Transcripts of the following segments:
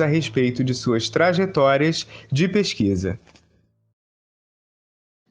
a respeito de suas trajetórias de pesquisa.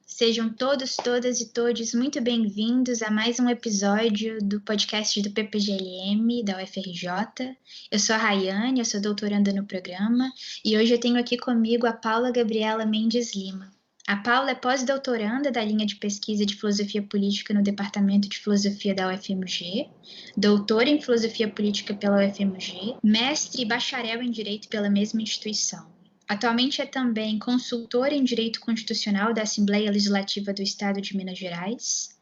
Sejam todos, todas e todes muito bem-vindos a mais um episódio do podcast do PPGLM da UFRJ. Eu sou a Rayane, eu sou doutoranda no programa e hoje eu tenho aqui comigo a Paula Gabriela Mendes Lima. A Paula é pós-doutoranda da linha de pesquisa de Filosofia Política no Departamento de Filosofia da UFMG, doutora em Filosofia Política pela UFMG, mestre e bacharel em Direito pela mesma instituição. Atualmente é também consultora em Direito Constitucional da Assembleia Legislativa do Estado de Minas Gerais.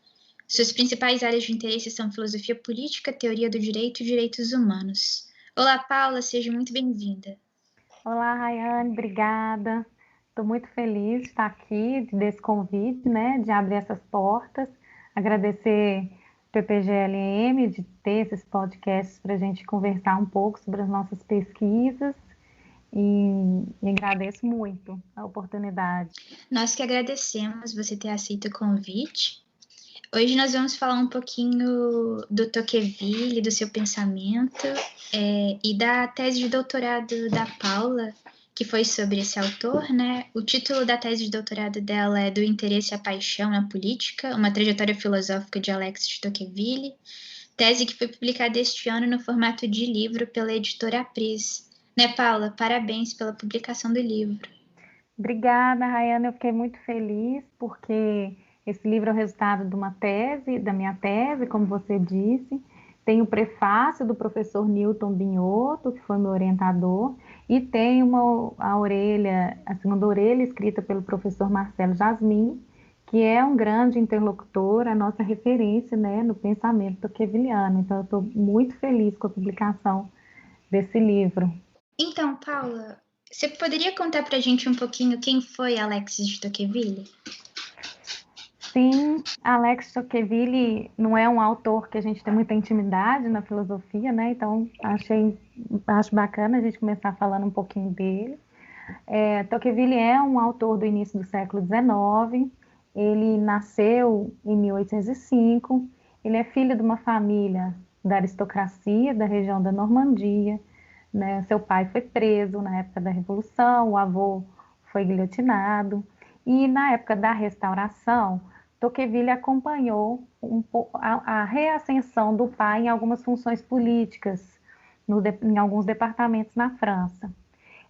Suas principais áreas de interesse são filosofia política, teoria do direito e direitos humanos. Olá, Paula, seja muito bem-vinda. Olá, Rayane, obrigada. Estou muito feliz de estar aqui, desse convite, né, de abrir essas portas. Agradecer o PPGLM de ter esses podcasts para a gente conversar um pouco sobre as nossas pesquisas. E agradeço muito a oportunidade. Nós que agradecemos você ter aceito o convite. Hoje nós vamos falar um pouquinho do Tocqueville, do seu pensamento e da tese de doutorado da Paula, que foi sobre esse autor, né? O título da tese de doutorado dela é Do Interesse à Paixão na Política, uma trajetória filosófica de Alexis de Tocqueville, tese que foi publicada este ano no formato de livro pela editora Apris. Né, Paula? Parabéns pela publicação do livro. Obrigada, Rayane. Eu fiquei muito feliz porque esse livro é o resultado de uma tese, da minha tese, como você disse. Tem o prefácio do professor Newton Binhoto, que foi meu orientador, e tem a segunda orelha escrita pelo professor Marcelo Jasmin, que é um grande interlocutor, a nossa referência, né, no pensamento tocqueviliano. Então, eu estou muito feliz com a publicação desse livro. Então, Paula, você poderia contar para a gente um pouquinho quem foi Alexis de Tocqueville? Sim, Alex Tocqueville não é um autor que a gente tem muita intimidade na filosofia, né? Então, acho bacana a gente começar falando um pouquinho dele. Tocqueville é um autor do início do século XIX, ele nasceu em 1805, ele é filho de uma família da aristocracia da região da Normandia, né? Seu pai foi preso na época da Revolução, o avô foi guilhotinado, e na época da Restauração, Tocqueville acompanhou a reascensão do pai em algumas funções políticas, em alguns departamentos na França.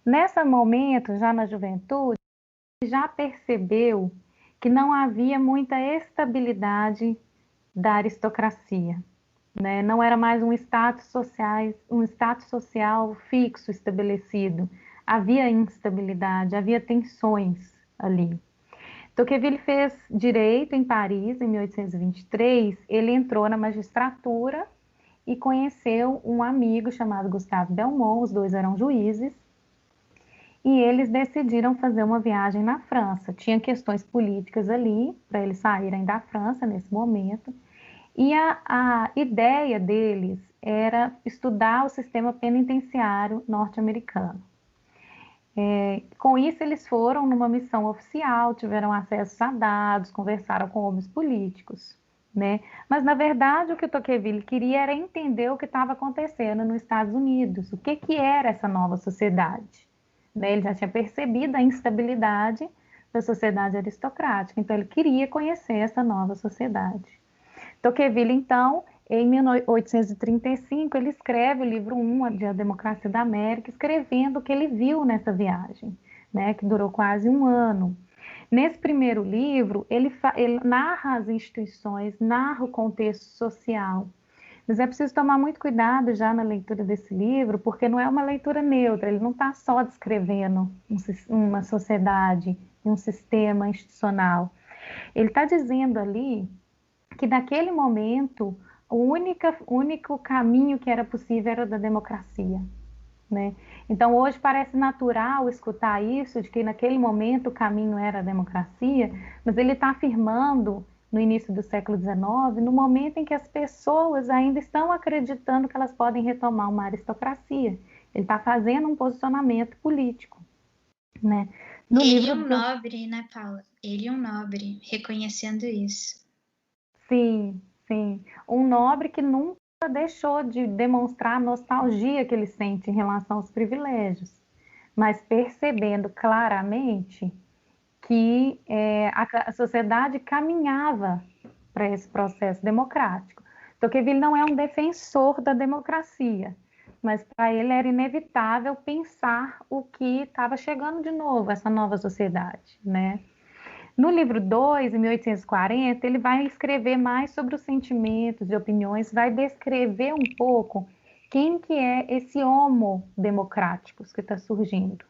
Nesse momento, já na juventude, já percebeu que não havia muita estabilidade da aristocracia, né? Não era mais um status social fixo, estabelecido. Havia instabilidade, havia tensões ali. Tocqueville fez direito em Paris em 1823, ele entrou na magistratura e conheceu um amigo chamado Gustave Belmont, os dois eram juízes, e eles decidiram fazer uma viagem na França. Tinha questões políticas ali, para eles saírem da França nesse momento, e a ideia deles era estudar o sistema penitenciário norte-americano. Com isso, eles foram numa missão oficial, tiveram acesso a dados, conversaram com homens políticos, né? Mas, na verdade, o que o Tocqueville queria era entender o que estava acontecendo nos Estados Unidos, o que era essa nova sociedade, né? Ele já tinha percebido a instabilidade da sociedade aristocrática, então ele queria conhecer essa nova sociedade. Tocqueville, então, em 1835, ele escreve o livro 1 de A Democracia da América, escrevendo o que ele viu nessa viagem, né, que durou quase um ano. Nesse primeiro livro, ele narra as instituições, narra o contexto social. Mas é preciso tomar muito cuidado já na leitura desse livro, porque não é uma leitura neutra, ele não está só descrevendo uma sociedade, um sistema institucional. Ele está dizendo ali que naquele momento o único caminho que era possível era o da democracia, né? Então hoje parece natural escutar isso, de que naquele momento o caminho era a democracia, mas ele está afirmando no início do século XIX, no momento em que as pessoas ainda estão acreditando que elas podem retomar uma aristocracia. Ele está fazendo um posicionamento político, né? Ele é um nobre, né, Paula? Ele é um nobre, reconhecendo isso. Sim, sim. Um nobre que nunca deixou de demonstrar a nostalgia que ele sente em relação aos privilégios, mas percebendo claramente que a sociedade caminhava para esse processo democrático. Tocqueville não é um defensor da democracia, mas para ele era inevitável pensar o que estava chegando de novo, essa nova sociedade, né? No livro 2, em 1840, ele vai escrever mais sobre os sentimentos e opiniões, vai descrever um pouco quem que é esse homo democráticos que está surgindo.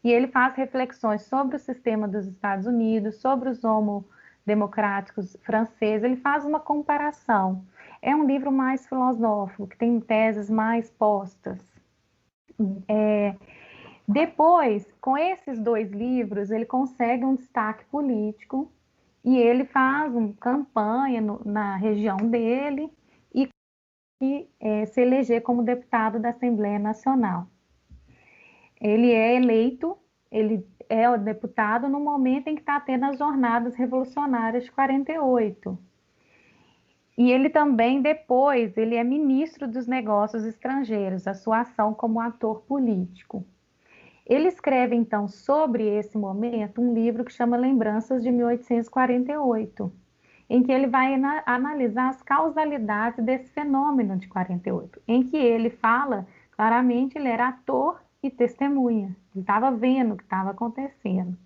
E ele faz reflexões sobre o sistema dos Estados Unidos, sobre os homo democráticos franceses, ele faz uma comparação. É um livro mais filosófico, que tem teses mais postas. Depois, com esses 2 livros, ele consegue um destaque político e ele faz uma campanha na região dele e se eleger como deputado da Assembleia Nacional. Ele é eleito, ele é o deputado no momento em que está tendo as jornadas revolucionárias de 48. E ele também, depois, ele é ministro dos negócios estrangeiros, a sua ação como ator político. Ele escreve, então, sobre esse momento, um livro que chama Lembranças de 1848, em que ele vai analisar as causalidades desse fenômeno de 48, em que ele fala, claramente, ele era ator e testemunha, ele estava vendo o que estava acontecendo.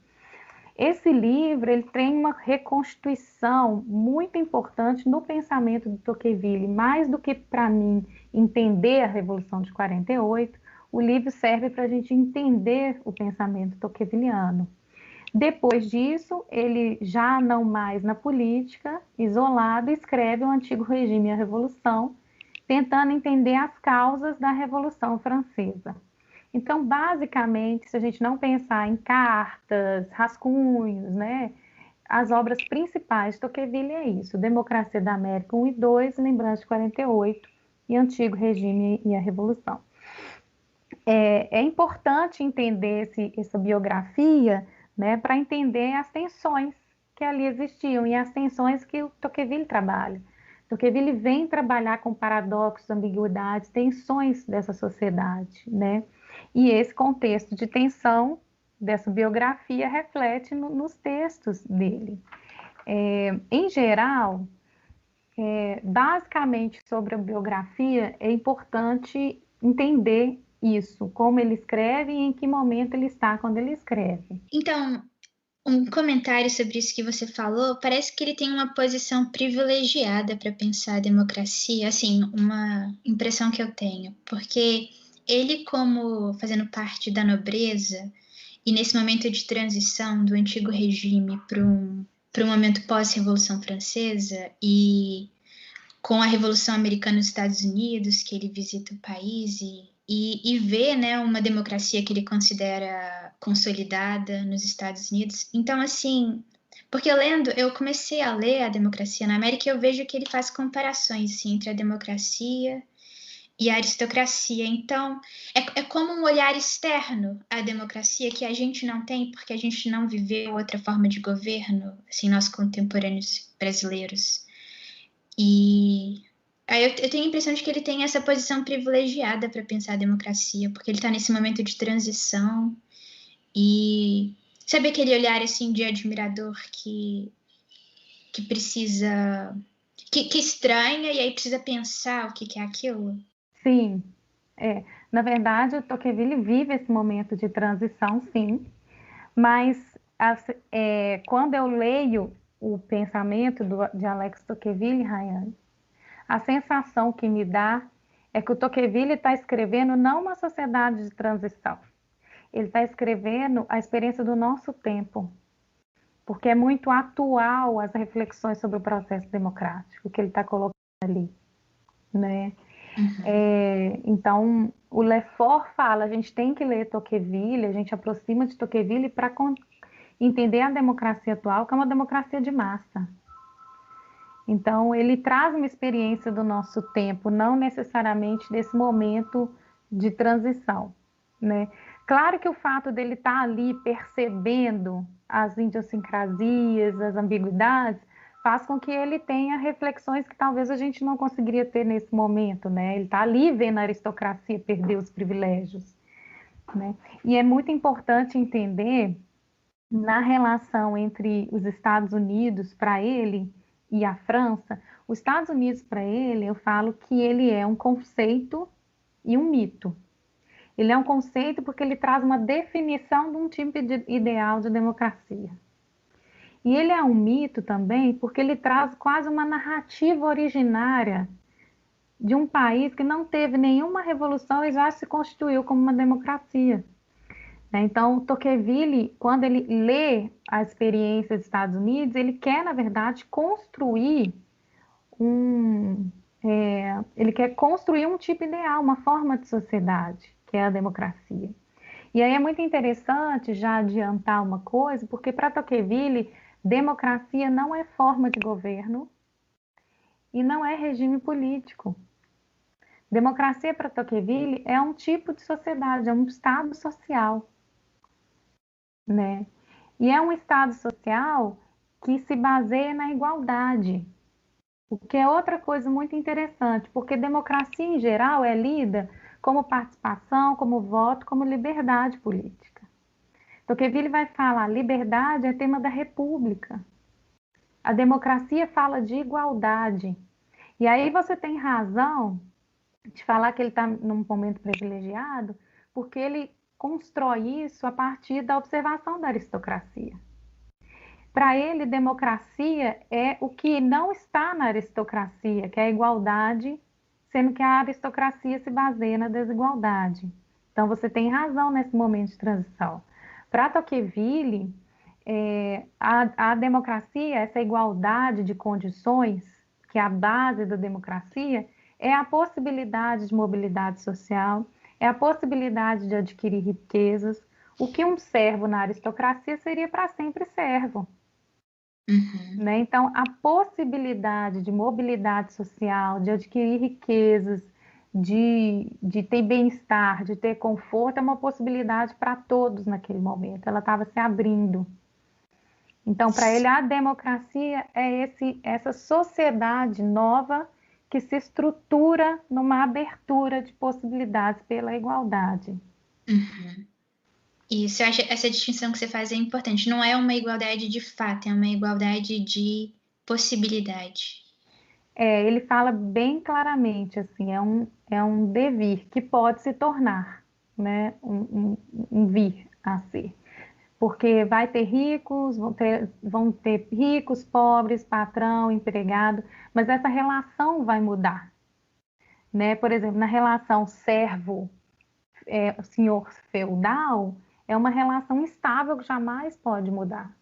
Esse livro ele tem uma reconstituição muito importante no pensamento de Tocqueville, mais do que para mim entender a Revolução de 48, o livro serve para a gente entender o pensamento tocqueviliano. Depois disso, ele já não mais na política, isolado, escreve O Antigo Regime e a Revolução, tentando entender as causas da Revolução Francesa. Então, basicamente, se a gente não pensar em cartas, rascunhos, né, as obras principais de Tocqueville é isso: Democracia da América 1 e 2, Lembranças de 48 e Antigo Regime e a Revolução. É importante entender essa biografia, né, para entender as tensões que ali existiam e as tensões que o Tocqueville trabalha. Tocqueville vem trabalhar com paradoxos, ambiguidades, tensões dessa sociedade, né? E esse contexto de tensão dessa biografia reflete nos textos dele. Em geral, basicamente sobre a biografia, é importante entender isso, como ele escreve e em que momento ele está quando ele escreve. Então, um comentário sobre isso que você falou, parece que ele tem uma posição privilegiada para pensar a democracia, assim, uma impressão que eu tenho, porque ele, como fazendo parte da nobreza, e nesse momento de transição do antigo regime para um momento pós-Revolução Francesa, e com a Revolução Americana nos Estados Unidos, que ele visita o país e vê, né, uma democracia que ele considera consolidada nos Estados Unidos. Então, assim, porque eu comecei a ler a democracia na América e eu vejo que ele faz comparações assim, entre a democracia e a aristocracia. Então, é como um olhar externo à democracia que a gente não tem porque a gente não viveu outra forma de governo, assim, nós contemporâneos brasileiros. E aí eu tenho a impressão de que ele tem essa posição privilegiada para pensar a democracia, porque ele está nesse momento de transição e sabe aquele olhar assim de admirador que precisa, que estranha e aí precisa pensar o que é aquilo? Sim, na verdade o Tocqueville vive esse momento de transição, sim, mas quando eu leio o pensamento de Alex Tocqueville, Rayane, a sensação que me dá é que o Tocqueville está escrevendo não uma sociedade de transição, ele está escrevendo a experiência do nosso tempo, porque é muito atual as reflexões sobre o processo democrático que ele está colocando ali, né? Então, o Lefort fala, a gente tem que ler Tocqueville, a gente aproxima de Tocqueville para entender a democracia atual, que é uma democracia de massa. Então, ele traz uma experiência do nosso tempo, não necessariamente desse momento de transição, né? Claro que o fato dele estar ali percebendo as idiosincrasias, as ambiguidades, faz com que ele tenha reflexões que talvez a gente não conseguiria ter nesse momento, né? Ele está ali vendo a aristocracia perder os privilégios. né? E é muito importante entender na relação entre os Estados Unidos para ele e a França. Os Estados Unidos para ele, eu falo que ele é um conceito e um mito. Ele é um conceito porque ele traz uma definição de um tipo ideal de democracia. E ele é um mito também porque ele traz quase uma narrativa originária de um país que não teve nenhuma revolução e já se constituiu como uma democracia. Então, Tocqueville, quando ele lê a experiência dos Estados Unidos, ele quer, na verdade, construir ele quer construir um tipo ideal, uma forma de sociedade, que é a democracia. E aí é muito interessante já adiantar uma coisa, porque para Tocqueville, democracia não é forma de governo e não é regime político. Democracia para Tocqueville é um tipo de sociedade, é um estado social, né? E é um estado social que se baseia na igualdade, o que é outra coisa muito interessante, porque democracia em geral é lida como participação, como voto, como liberdade política. Tocqueville vai falar, liberdade é tema da república. A democracia fala de igualdade. E aí você tem razão de falar que ele está num momento privilegiado, porque ele constrói isso a partir da observação da aristocracia. Para ele, democracia é o que não está na aristocracia, que é a igualdade, sendo que a aristocracia se baseia na desigualdade. Então, você tem razão nesse momento de transição. Para Tocqueville, a democracia, essa igualdade de condições, que é a base da democracia, é a possibilidade de mobilidade social, é a possibilidade de adquirir riquezas. O que um servo na aristocracia seria para sempre servo. Né? Então, a possibilidade de mobilidade social, de adquirir riquezas, de ter bem-estar, de ter conforto, é uma possibilidade para todos naquele momento. Ela estava se abrindo. Então, para ele, a democracia é essa sociedade nova que se estrutura numa abertura de possibilidades pela igualdade. Isso, eu acho essa distinção que você faz é importante. Não é uma igualdade de fato, é uma igualdade de possibilidade. Ele fala bem claramente, assim, é um devir que pode se tornar, né, um vir a ser. Porque vai ter ricos, vão ter ricos, pobres, patrão, empregado, mas essa relação vai mudar. Né? Por exemplo, na relação servo, senhor feudal, é uma relação estável que jamais pode mudar.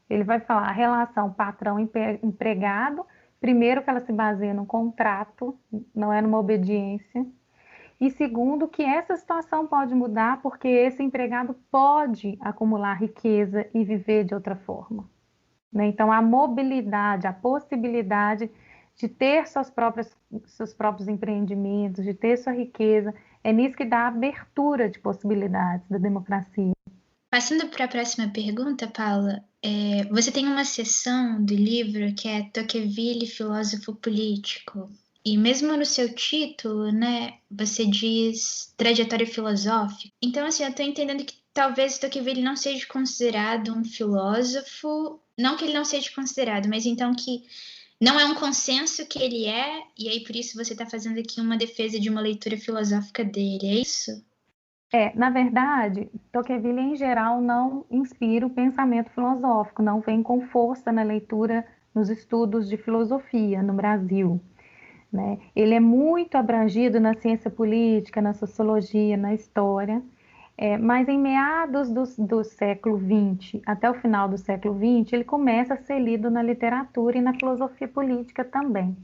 Ele vai falar a relação patrão-empregado, primeiro que ela se baseia no contrato, não é numa obediência, e segundo que essa situação pode mudar porque esse empregado pode acumular riqueza e viver de outra forma. Né? Então, a mobilidade, a possibilidade de ter seus próprios empreendimentos, de ter sua riqueza, é nisso que dá a abertura de possibilidades da democracia. Passando para a próxima pergunta, Paula, você tem uma seção do livro que é Tocqueville, filósofo político. E mesmo no seu título, né, você diz trajetória filosófica. Então, assim, eu estou entendendo que talvez Tocqueville não seja considerado um filósofo, não que ele não seja considerado, mas então que não é um consenso que ele é, e aí por isso você está fazendo aqui uma defesa de uma leitura filosófica dele, é isso? Na verdade, Tocqueville em geral não inspira o pensamento filosófico, não vem com força na leitura, nos estudos de filosofia no Brasil. Né? Ele é muito abrangido na ciência política, na sociologia, na história, mas em meados do século XX até o final do século XX, ele começa a ser lido na literatura e na filosofia política também,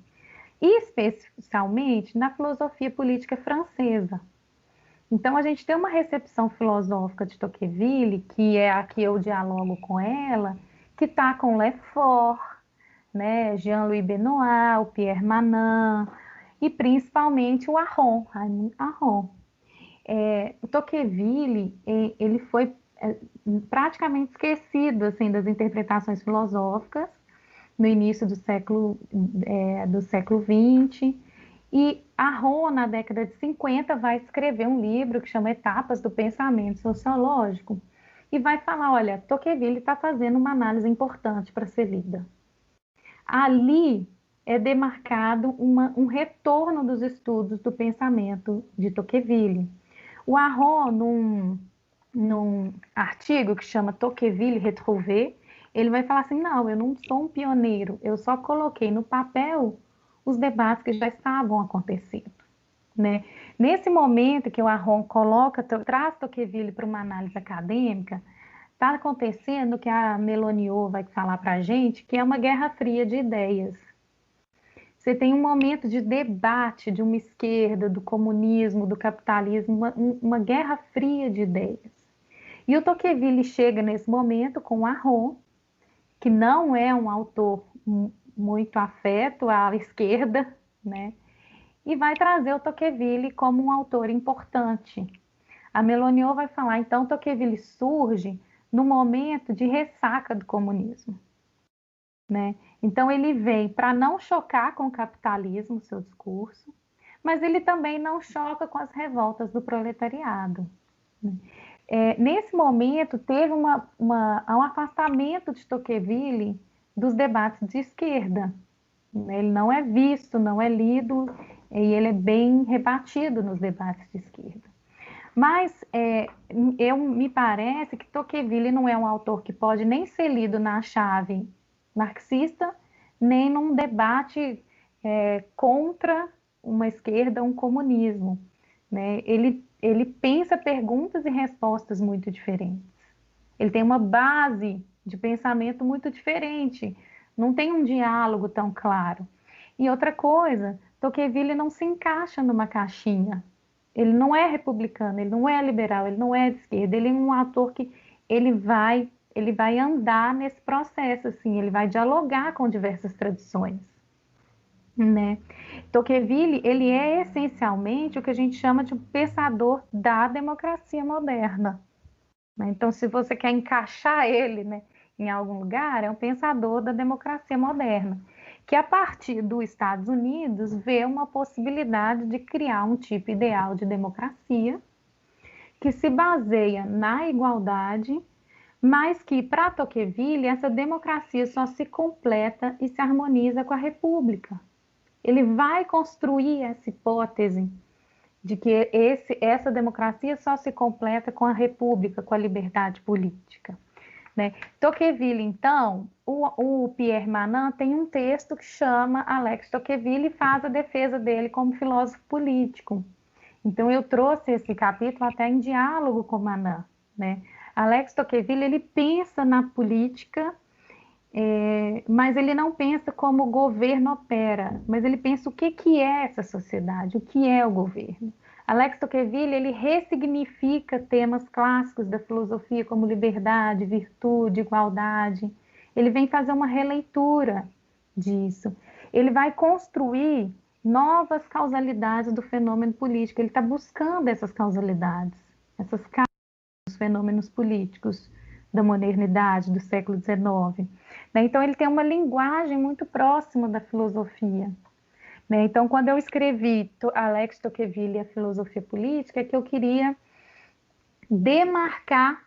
e especialmente na filosofia política francesa. Então, a gente tem uma recepção filosófica de Tocqueville, que é a que eu dialogo com ela, que está com Lefort, né, Jean-Louis Benoist, o Pierre Manin, e principalmente o Aron, Raymond Aron. O Tocqueville, ele foi praticamente esquecido assim, das interpretações filosóficas no início do século XX, E Aron, na década de 50, vai escrever um livro que chama Etapas do Pensamento Sociológico e vai falar, olha, Tocqueville está fazendo uma análise importante para ser lida. Ali é demarcado um retorno dos estudos do pensamento de Tocqueville. O Aron, num artigo que chama Tocqueville Retrouvé, ele vai falar assim, não, eu não sou um pioneiro, eu só coloquei no papel os debates que já estavam acontecendo, né? Nesse momento que o Aron traz Tocqueville para uma análise acadêmica, está acontecendo o que a Meloniot vai falar para a gente, que é uma guerra fria de ideias. Você tem um momento de debate de uma esquerda, do comunismo, do capitalismo, uma guerra fria de ideias. E o Tocqueville chega nesse momento com o Aron, que não é um autor muito afeto à esquerda, né? E vai trazer o Tocqueville como um autor importante. A Meloniot vai falar, então, Tocqueville surge no momento de ressaca do comunismo, né? Então, ele vem para não chocar com o capitalismo, seu discurso, mas ele também não choca com as revoltas do proletariado, né? Nesse momento, teve um afastamento de Tocqueville dos debates de esquerda. Ele não é visto, não é lido, e ele é bem rebatido nos debates de esquerda. Mas me parece que Tocqueville não é um autor que pode nem ser lido na chave marxista, nem num debate contra uma esquerda, um comunismo, né? Ele pensa perguntas e respostas muito diferentes. Ele tem uma base de pensamento muito diferente, não tem um diálogo tão claro. E outra coisa, Tocqueville não se encaixa numa caixinha. Ele não é republicano, ele não é liberal, ele não é de esquerda, ele é um autor que ele vai andar nesse processo, assim, ele vai dialogar com diversas tradições, né? Tocqueville, ele é essencialmente o que a gente chama de pensador da democracia moderna, né? Então, se você quer encaixar ele, né, em algum lugar, é um pensador da democracia moderna, que a partir dos Estados Unidos vê uma possibilidade de criar um tipo ideal de democracia que se baseia na igualdade, mas que, para Tocqueville, essa democracia só se completa e se harmoniza com a república. Ele vai construir essa hipótese de que essa democracia só se completa com a república, com a liberdade política, né? Tocqueville, então, o Pierre Manant tem um texto que chama Alex Tocqueville e faz a defesa dele como filósofo político. Então, eu trouxe esse capítulo até em diálogo com Manant, né? Alex Tocqueville, ele pensa na política, mas ele não pensa como o governo opera, mas ele pensa o que é essa sociedade, o que é o governo. Alex Tocqueville, ele ressignifica temas clássicos da filosofia como liberdade, virtude, igualdade. Ele vem fazer uma releitura disso. Ele vai construir novas causalidades do fenômeno político. Ele está buscando essas causalidades, essas causas dos fenômenos políticos da modernidade, do século XIX. Então, ele tem uma linguagem muito próxima da filosofia. Então, quando eu escrevi Alex Tocqueville e a filosofia política, é que eu queria demarcar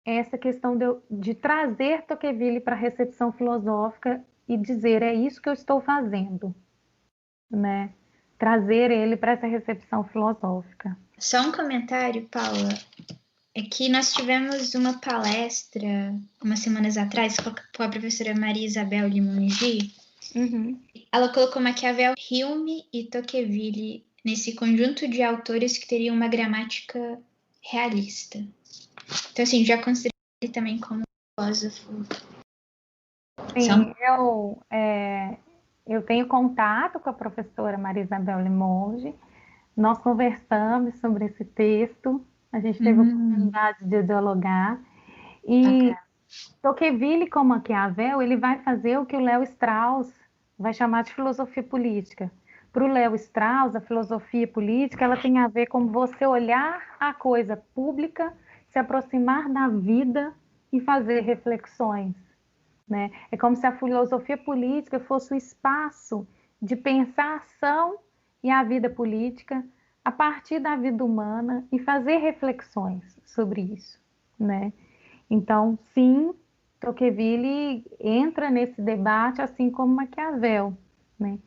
essa questão de trazer Tocqueville para a recepção filosófica e dizer, é isso que eu estou fazendo, né? Trazer ele para essa recepção filosófica. Só um comentário, Paula. É que nós tivemos uma palestra umas semanas atrás com a professora Maria Isabel Limongi. Uhum. Ela colocou Maquiavel, Hume e Tocqueville nesse conjunto de autores que teriam uma gramática realista. Então, assim, já considero ele também como filósofo. Sim, eu tenho contato com a professora Maria Isabel Limongi, nós conversamos sobre esse texto, a gente teve a oportunidade de dialogar, e Tocqueville com Maquiavel, ele vai fazer o que o Léo Strauss vai chamar de filosofia política. Para o Léo Strauss, a filosofia política, ela tem a ver com você olhar a coisa pública, se aproximar da vida e fazer reflexões, né? É como se a filosofia política fosse o espaço de pensar a ação e a vida política a partir da vida humana e fazer reflexões sobre isso, né? Então, sim, Tocqueville entra nesse debate assim como Maquiavel, né?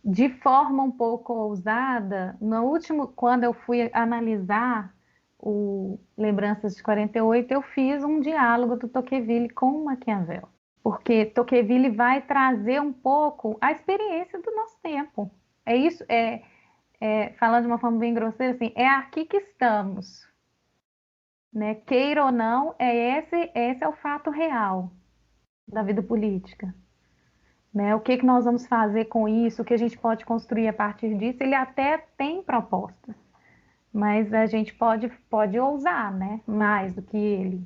De forma um pouco ousada, no último, quando eu fui analisar o Lembranças de 48, eu fiz um diálogo do Tocqueville com Maquiavel, porque Tocqueville vai trazer um pouco a experiência do nosso tempo. É isso, falando de uma forma bem grosseira, assim, é aqui que estamos, né? Queira ou não, esse é o fato real da vida política. Né? O que que nós vamos fazer com isso? O que a gente pode construir a partir disso? Ele até tem propostas, mas a gente pode ousar, né? Mais do que ele,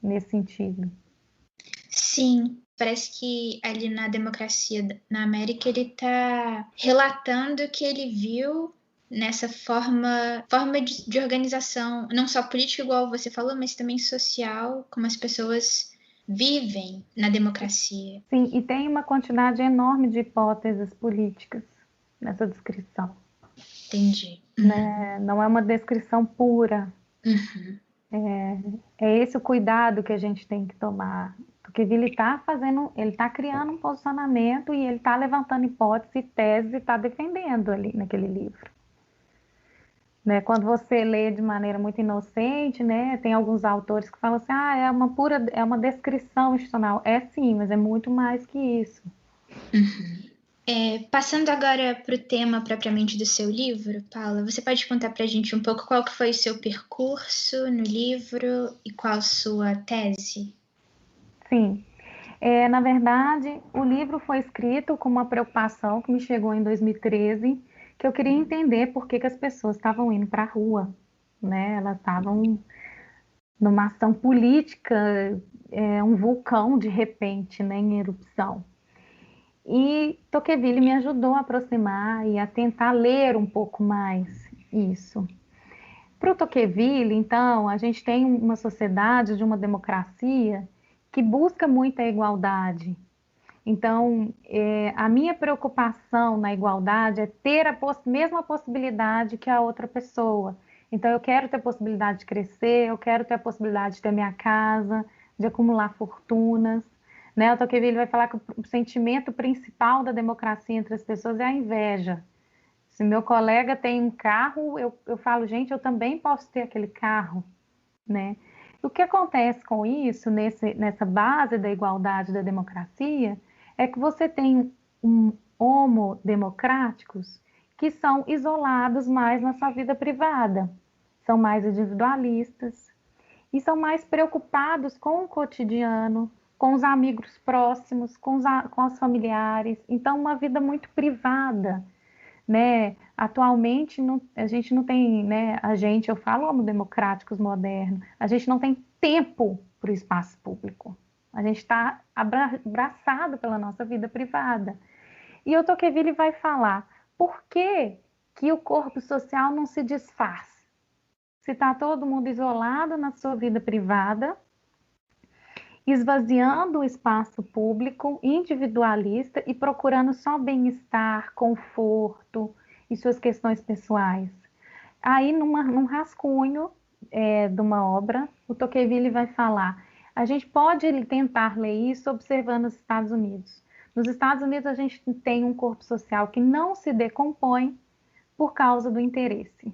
nesse sentido. Sim, parece que ali na Democracia na América ele está relatando o que ele viu nessa forma de organização, não só política, igual você falou, mas também social, como as pessoas vivem na democracia. Sim, e tem uma quantidade enorme de hipóteses políticas nessa descrição. Entendi. Né? Não é uma descrição pura. Uhum. É esse o cuidado que a gente tem que tomar. Porque ele está criando um posicionamento e ele está levantando hipótese e tese e está defendendo ali naquele livro. Né? Quando você lê de maneira muito inocente, né? Tem alguns autores que falam assim, é uma descrição institucional. É sim, mas é muito mais que isso. Uhum. Passando agora para o tema propriamente do seu livro, Paula, você pode contar para a gente um pouco qual que foi o seu percurso no livro e qual a sua tese? Sim. Na verdade, o livro foi escrito com uma preocupação que me chegou em 2013, que eu queria entender por que as pessoas estavam indo para a rua, né? Elas estavam numa ação política, um vulcão de repente, né, em erupção. E Tocqueville me ajudou a aproximar e a tentar ler um pouco mais isso. Para o Tocqueville, então, a gente tem uma sociedade de uma democracia que busca muita igualdade. Então, a minha preocupação na igualdade é ter a mesma possibilidade que a outra pessoa. Então, eu quero ter a possibilidade de crescer, eu quero ter a possibilidade de ter minha casa, de acumular fortunas. Né? O Tocqueville vai falar que o sentimento principal da democracia entre as pessoas é a inveja. Se meu colega tem um carro, eu falo, gente, eu também posso ter aquele carro. Né? O que acontece com isso, nessa base da igualdade da democracia, é que você tem homodemocráticos que são isolados mais na sua vida privada, são mais individualistas e são mais preocupados com o cotidiano, com os amigos próximos, com os familiares. Então, uma vida muito privada. Né? Atualmente a gente não tem, né? Eu falo como democráticos modernos, a gente não tem tempo para o espaço público. A gente está abraçado pela nossa vida privada. E o Tocqueville vai falar por que o corpo social não se desfaz? Se está todo mundo isolado na sua vida privada, esvaziando o espaço público, individualista e procurando só bem-estar, conforto e suas questões pessoais. Aí, num rascunho de uma obra, o Tocqueville vai falar: a gente pode tentar ler isso observando os Estados Unidos. Nos Estados Unidos, a gente tem um corpo social que não se decompõe por causa do interesse.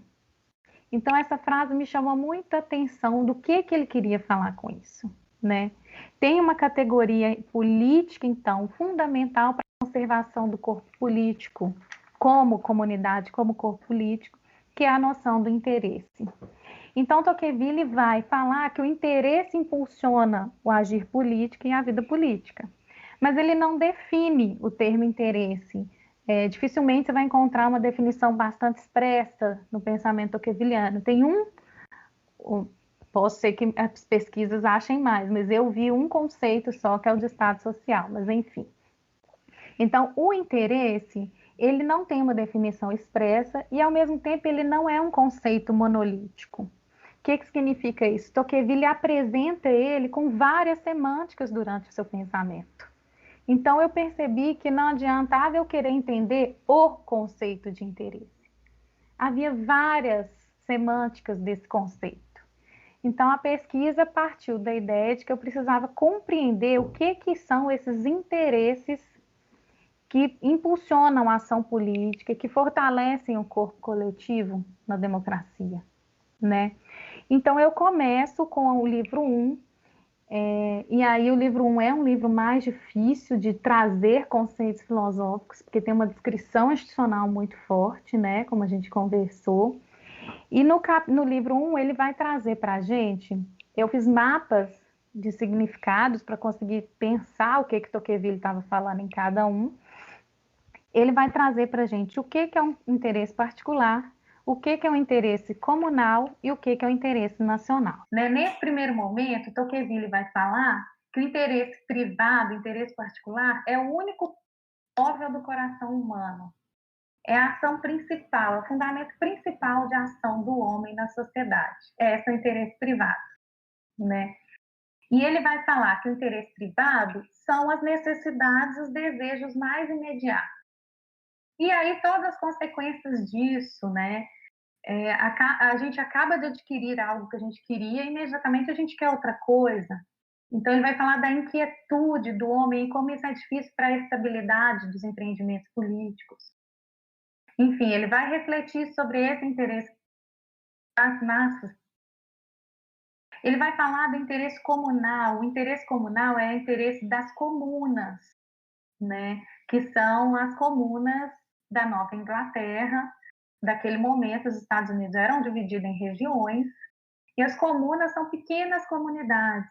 Então, essa frase me chamou muita atenção do que ele queria falar com isso, né? Tem uma categoria política, então, fundamental para a conservação do corpo político, como comunidade, como corpo político, que é a noção do interesse. Então, Tocqueville vai falar que o interesse impulsiona o agir político e a vida política. Mas ele não define o termo interesse. Dificilmente você vai encontrar uma definição bastante expressa no pensamento tocquevilliano. Tem posso ser que as pesquisas achem mais, mas eu vi um conceito só, que é o de estado social, mas enfim. Então, o interesse, ele não tem uma definição expressa e, ao mesmo tempo, ele não é um conceito monolítico. O que significa isso? Tocqueville apresenta ele com várias semânticas durante o seu pensamento. Então, eu percebi que não adiantava eu querer entender o conceito de interesse. Havia várias semânticas desse conceito. Então, a pesquisa partiu da ideia de que eu precisava compreender o que são esses interesses que impulsionam a ação política, que fortalecem o corpo coletivo na democracia, né? Então, eu começo com o livro 1, e aí o livro 1 é um livro mais difícil de trazer conceitos filosóficos, porque tem uma descrição institucional muito forte, né? Como a gente conversou. E no livro 1 ele vai trazer para a gente, eu fiz mapas de significados para conseguir pensar o que Tocqueville estava falando em cada um. Ele vai trazer para a gente o que é um interesse particular, o que é um interesse comunal e o que é um interesse nacional. Nesse primeiro momento, Tocqueville vai falar que o interesse privado, o interesse particular, é o único móvel do coração humano. É a ação principal, é o fundamento principal de ação do homem na sociedade. Esse é o interesse privado, né? E ele vai falar que o interesse privado são as necessidades, os desejos mais imediatos. E aí todas as consequências disso, né? A gente acaba de adquirir algo que a gente queria e imediatamente a gente quer outra coisa. Então ele vai falar da inquietude do homem e como isso é difícil para a estabilidade dos empreendimentos políticos. Enfim, ele vai refletir sobre esse interesse das massas. Ele vai falar do interesse comunal. O interesse comunal é o interesse das comunas, né? Que são as comunas da Nova Inglaterra. Daquele momento, os Estados Unidos eram divididos em regiões, e as comunas são pequenas comunidades.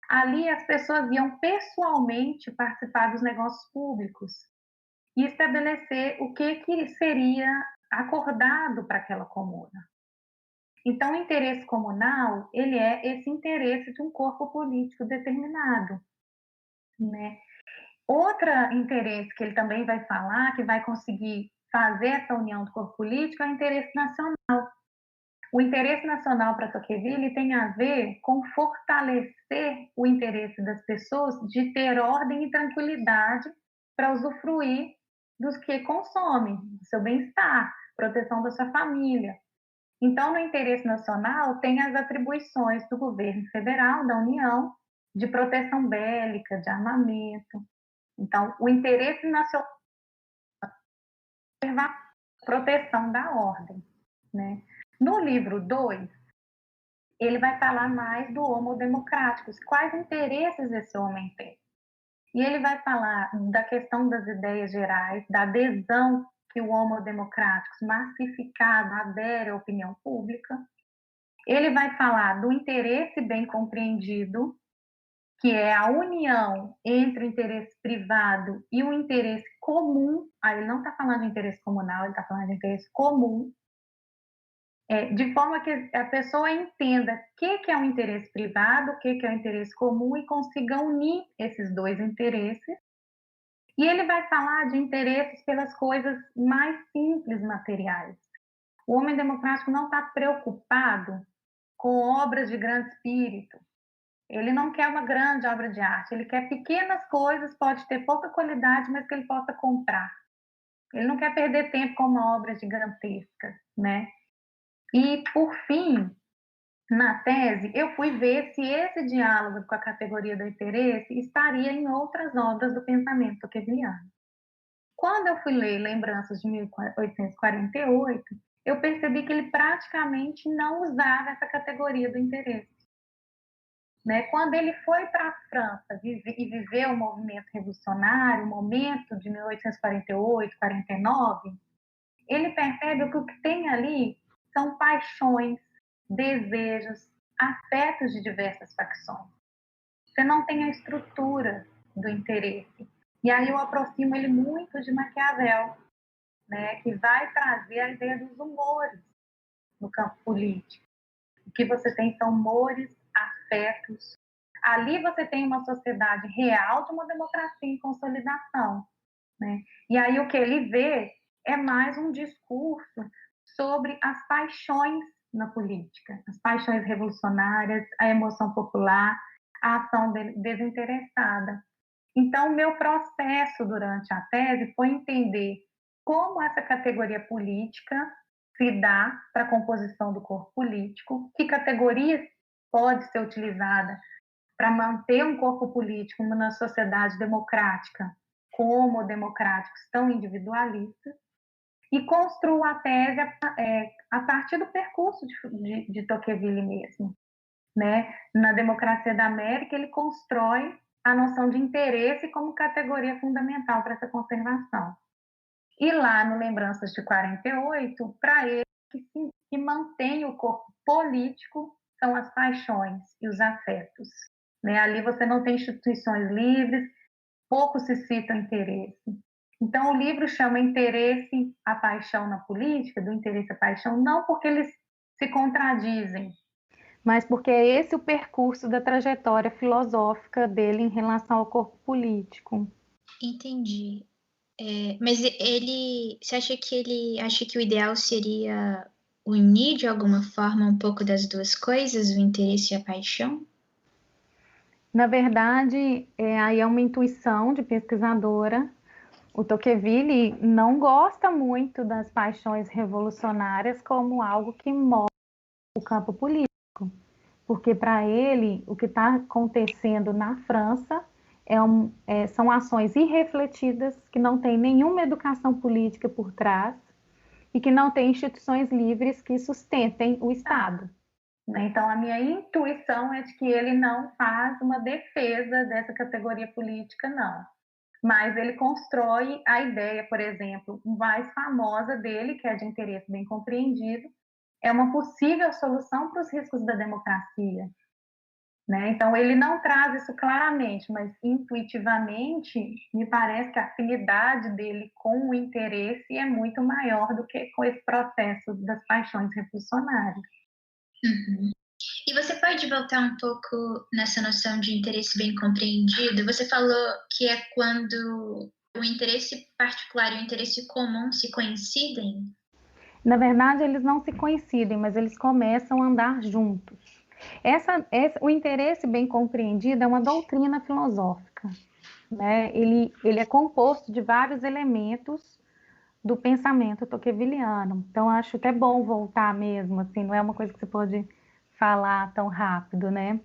Ali as pessoas iam pessoalmente participar dos negócios públicos e estabelecer o que seria acordado para aquela comuna. Então, o interesse comunal, ele é esse interesse de um corpo político determinado, né? Outro interesse que ele também vai falar, que vai conseguir fazer essa união do corpo político, é o interesse nacional. O interesse nacional para Tocqueville tem a ver com fortalecer o interesse das pessoas de ter ordem e tranquilidade para usufruir dos que consomem, do seu bem-estar, proteção da sua família. Então, no interesse nacional, tem as atribuições do governo federal, da União, de proteção bélica, de armamento. Então, o interesse nacional é a proteção da ordem, né? No livro 2, ele vai falar mais do homo democráticos, quais interesses esse homem tem. E ele vai falar da questão das ideias gerais, da adesão que o homo democráticos massificado adere à opinião pública. Ele vai falar do interesse bem compreendido, que é a união entre o interesse privado e o interesse comum. Aí ele não está falando de interesse comunal, ele está falando de interesse comum, de forma que a pessoa entenda o que é um interesse privado, o que é um interesse comum e consiga unir esses dois interesses. E ele vai falar de interesses pelas coisas mais simples materiais. O homem democrático não está preocupado com obras de grande espírito. Ele não quer uma grande obra de arte, ele quer pequenas coisas, pode ter pouca qualidade, mas que ele possa comprar. Ele não quer perder tempo com uma obra gigantesca, né? E, por fim, na tese, eu fui ver se esse diálogo com a categoria do interesse estaria em outras obras do pensamento tocqueviliano. Quando eu fui ler Lembranças de 1848, eu percebi que ele praticamente não usava essa categoria do interesse. Né? Quando ele foi para a França e viveu o movimento revolucionário, o momento de 1848, 49, ele percebe que o que tem ali são paixões, desejos, afetos de diversas facções. Você não tem a estrutura do interesse. E aí eu aproximo ele muito de Maquiavel, né, que vai trazer a ideia dos humores no campo político. O que você tem são humores, afetos. Ali você tem uma sociedade real de uma democracia em consolidação, né? E aí o que ele vê é mais um discurso sobre as paixões na política, as paixões revolucionárias, a emoção popular, a ação desinteressada. Então, o meu processo durante a tese foi entender como essa categoria política se dá para a composição do corpo político, que categoria pode ser utilizada para manter um corpo político numa sociedade democrática, como democráticos tão individualistas, e construo a tese a partir do percurso de Tocqueville mesmo. Né? Na Democracia da América, ele constrói a noção de interesse como categoria fundamental para essa conservação. E lá no Lembranças de 48, para ele, que mantém o corpo político são as paixões e os afetos. Né? Ali você não tem instituições livres, pouco se cita o interesse. Então, o livro chama Interesse a Paixão na Política, do interesse à paixão, não porque eles se contradizem, mas porque é esse o percurso da trajetória filosófica dele em relação ao corpo político. Entendi. Mas você acha que ele acha que o ideal seria unir de alguma forma um pouco das duas coisas, o interesse e a paixão? Na verdade, aí é uma intuição de pesquisadora. O Tocqueville não gosta muito das paixões revolucionárias como algo que move o campo político, porque para ele o que está acontecendo na França são ações irrefletidas que não têm nenhuma educação política por trás e que não têm instituições livres que sustentem o Estado. Então, a minha intuição é de que ele não faz uma defesa dessa categoria política, não. Mas ele constrói a ideia, por exemplo, mais famosa dele, que é de interesse bem compreendido, é uma possível solução para os riscos da democracia. Né? Então, ele não traz isso claramente, mas intuitivamente, me parece que a afinidade dele com o interesse é muito maior do que com esse processo das paixões revolucionárias. Uhum. E você pode voltar um pouco nessa noção de interesse bem compreendido? Você falou que é quando o interesse particular e o interesse comum se coincidem? Na verdade, eles não se coincidem, mas eles começam a andar juntos. O interesse bem compreendido é uma doutrina filosófica. Né? Ele é composto de vários elementos do pensamento tocqueviliano. Então, acho até bom voltar mesmo, assim, não é uma coisa que você pode falar tão rápido, né?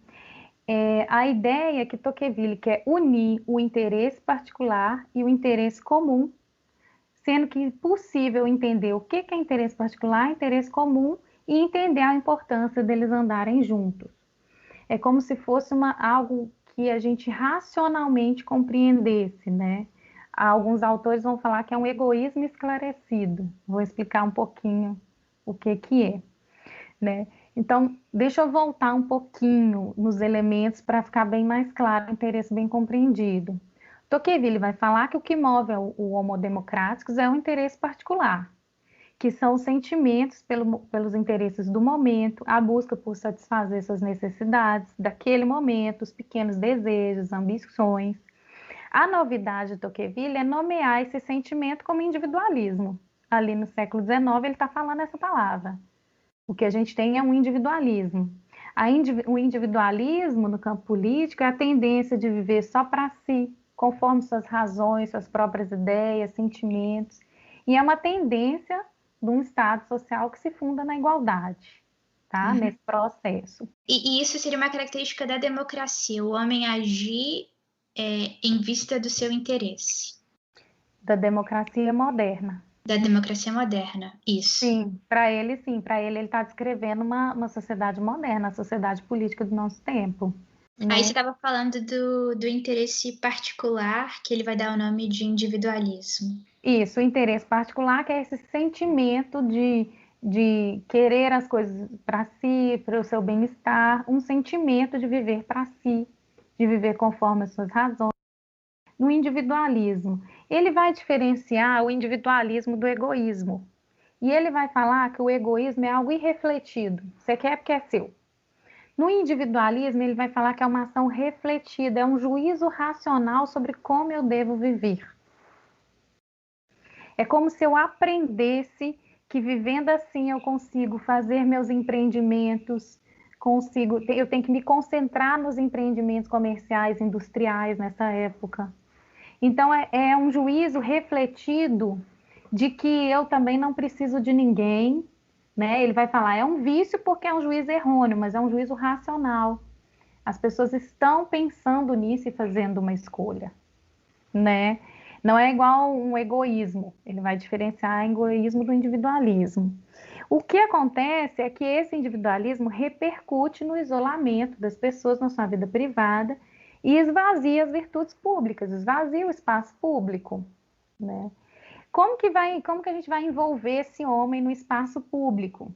A ideia que Tocqueville quer unir o interesse particular e o interesse comum, sendo que é possível entender o que é interesse particular, interesse comum, e entender a importância deles andarem juntos. É como se fosse algo que a gente racionalmente compreendesse, né? Alguns autores vão falar que é um egoísmo esclarecido. Vou explicar um pouquinho o que é, né? Então, deixa eu voltar um pouquinho nos elementos para ficar bem mais claro o interesse bem compreendido. Tocqueville vai falar que o que move o Homo democráticos é o interesse particular, que são os sentimentos pelos interesses do momento, a busca por satisfazer suas necessidades daquele momento, os pequenos desejos, ambições. A novidade de Tocqueville é nomear esse sentimento como individualismo. Ali no século XIX ele está falando essa palavra. O que a gente tem é um individualismo. O individualismo no campo político é a tendência de viver só para si, conforme suas razões, suas próprias ideias, sentimentos. E é uma tendência de um Estado social que se funda na igualdade, tá? Nesse processo. E isso seria uma característica da democracia, o homem agir em vista do seu interesse. Da democracia moderna. Da democracia moderna, isso. Sim, para ele está descrevendo uma sociedade moderna, a sociedade política do nosso tempo. Né? Aí você estava falando do interesse particular, que ele vai dar o nome de individualismo. Isso, o interesse particular, que é esse sentimento de querer as coisas para si, para o seu bem-estar, um sentimento de viver para si, de viver conforme as suas razões. No individualismo, ele vai diferenciar o individualismo do egoísmo. E ele vai falar que o egoísmo é algo irrefletido. Você quer porque é seu. No individualismo, ele vai falar que é uma ação refletida, é um juízo racional sobre como eu devo viver. É como se eu aprendesse que vivendo assim eu consigo fazer meus empreendimentos, eu tenho que me concentrar nos empreendimentos comerciais, industriais nessa época. Então, é um juízo refletido de que eu também não preciso de ninguém, né? Ele vai falar, é um vício porque é um juízo errôneo, mas é um juízo racional. As pessoas estão pensando nisso e fazendo uma escolha, né? Não é igual um egoísmo, ele vai diferenciar egoísmo do individualismo. O que acontece é que esse individualismo repercute no isolamento das pessoas na sua vida privada e esvazia as virtudes públicas, esvazia o espaço público, né? Como que a gente vai envolver esse homem no espaço público?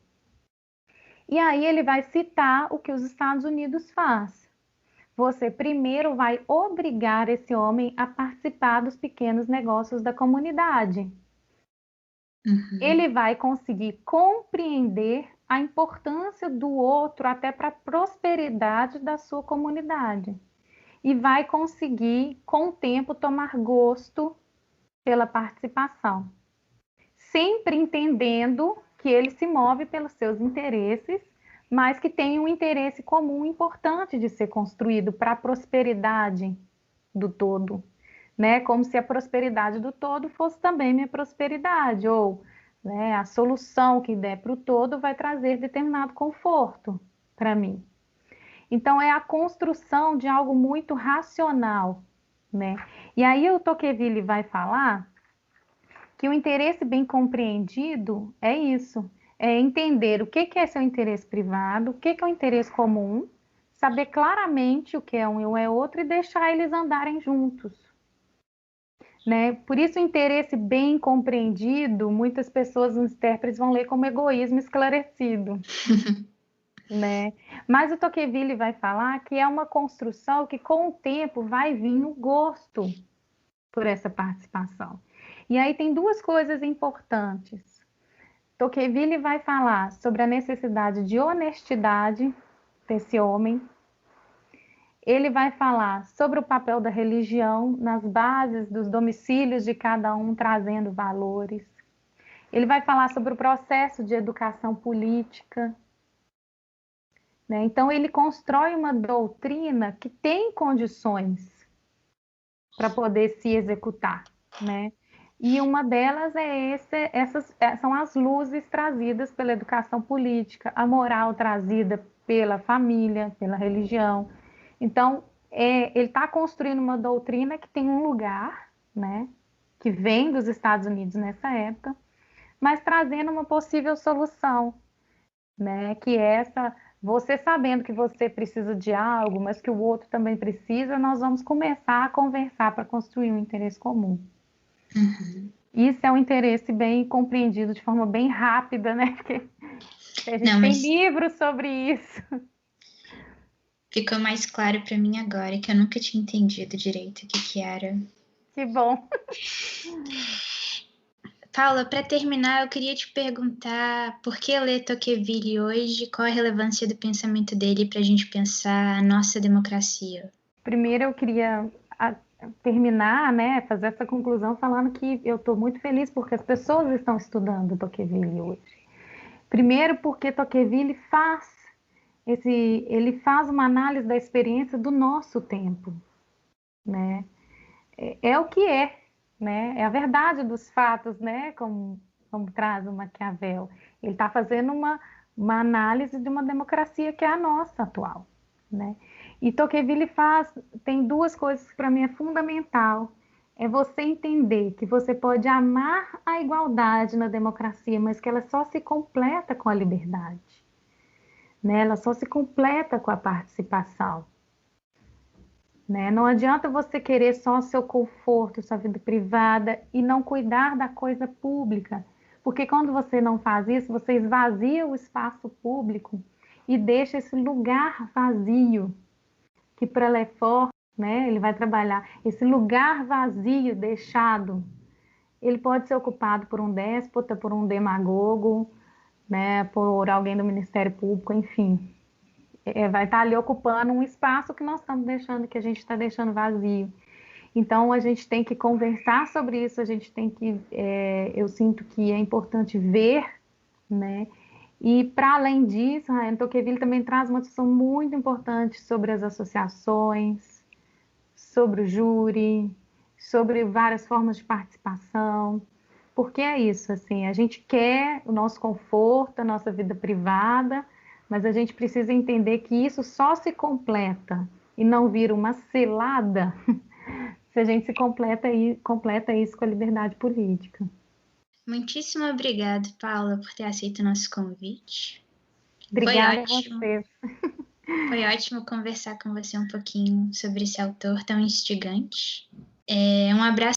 E aí ele vai citar o que os Estados Unidos faz. Você primeiro vai obrigar esse homem a participar dos pequenos negócios da comunidade. Ele vai conseguir compreender a importância do outro até para a prosperidade da sua comunidade. E vai conseguir, com o tempo, tomar gosto pela participação. Sempre entendendo que ele se move pelos seus interesses, mas que tem um interesse comum importante de ser construído para a prosperidade do todo, né? Como se a prosperidade do todo fosse também minha prosperidade, ou, né, a solução que der para o todo vai trazer determinado conforto para mim. Então, é a construção de algo muito racional, né? E aí o Tocqueville vai falar que o interesse bem compreendido é isso, é entender o que é seu interesse privado, o que é o interesse comum, saber claramente o que é um e o é outro e deixar eles andarem juntos, né? Por isso o interesse bem compreendido, muitas pessoas, os intérpretes vão ler como egoísmo esclarecido, né? Mas o Tocqueville vai falar que é uma construção que com o tempo vai vir o gosto por essa participação. E aí tem duas coisas importantes. Tocqueville vai falar sobre a necessidade de honestidade desse homem. Ele vai falar sobre o papel da religião nas bases dos domicílios de cada um, trazendo valores. Ele vai falar sobre o processo de educação política, né? Então, ele constrói uma doutrina que tem condições para poder se executar, né? E uma delas são as luzes trazidas pela educação política, a moral trazida pela família, pela religião. Então, ele está construindo uma doutrina que tem um lugar, né, que vem dos Estados Unidos nessa época, mas trazendo uma possível solução, né, que é essa, você sabendo que você precisa de algo, mas que o outro também precisa, nós vamos começar a conversar para construir um interesse comum. Isso é um interesse bem compreendido de forma bem rápida, né? Porque a gente tem livros sobre isso. Ficou mais claro para mim agora, que eu nunca tinha entendido direito o que era. Que bom. Paula, para terminar, eu queria te perguntar por que ler Tocqueville hoje, qual a relevância do pensamento dele para a gente pensar a nossa democracia? Primeiro, eu queria terminar, né, fazer essa conclusão falando que eu estou muito feliz porque as pessoas estão estudando Tocqueville hoje. Primeiro, porque Tocqueville ele faz uma análise da experiência do nosso tempo, né? É o que é, né? É a verdade dos fatos, né? Como traz o Maquiavel. Ele está fazendo uma análise de uma democracia que é a nossa atual, né? E Tocqueville tem duas coisas que para mim é fundamental. É você entender que você pode amar a igualdade na democracia, mas que ela só se completa com a liberdade, né? Ela só se completa com a participação, né? Não adianta você querer só o seu conforto, sua vida privada e não cuidar da coisa pública, porque quando você não faz isso, você esvazia o espaço público e deixa esse lugar vazio, que para Lefort, né, ele vai trabalhar, esse lugar vazio deixado, ele pode ser ocupado por um déspota, por um demagogo, né, por alguém do Ministério Público, enfim. Vai estar ali ocupando um espaço que nós estamos deixando, que a gente está deixando vazio. Então, a gente tem que conversar sobre isso, a gente tem que, eu sinto que é importante ver, né? E, para além disso, Tocqueville também traz uma discussão muito importante sobre as associações, sobre o júri, sobre várias formas de participação, porque é isso, assim, a gente quer o nosso conforto, a nossa vida privada, mas a gente precisa entender que isso só se completa e não vira uma cilada se a gente completa isso com a liberdade política. Muitíssimo obrigada, Paula, por ter aceito o nosso convite. Obrigada a você. Foi ótimo conversar com você um pouquinho sobre esse autor tão instigante. Um abraço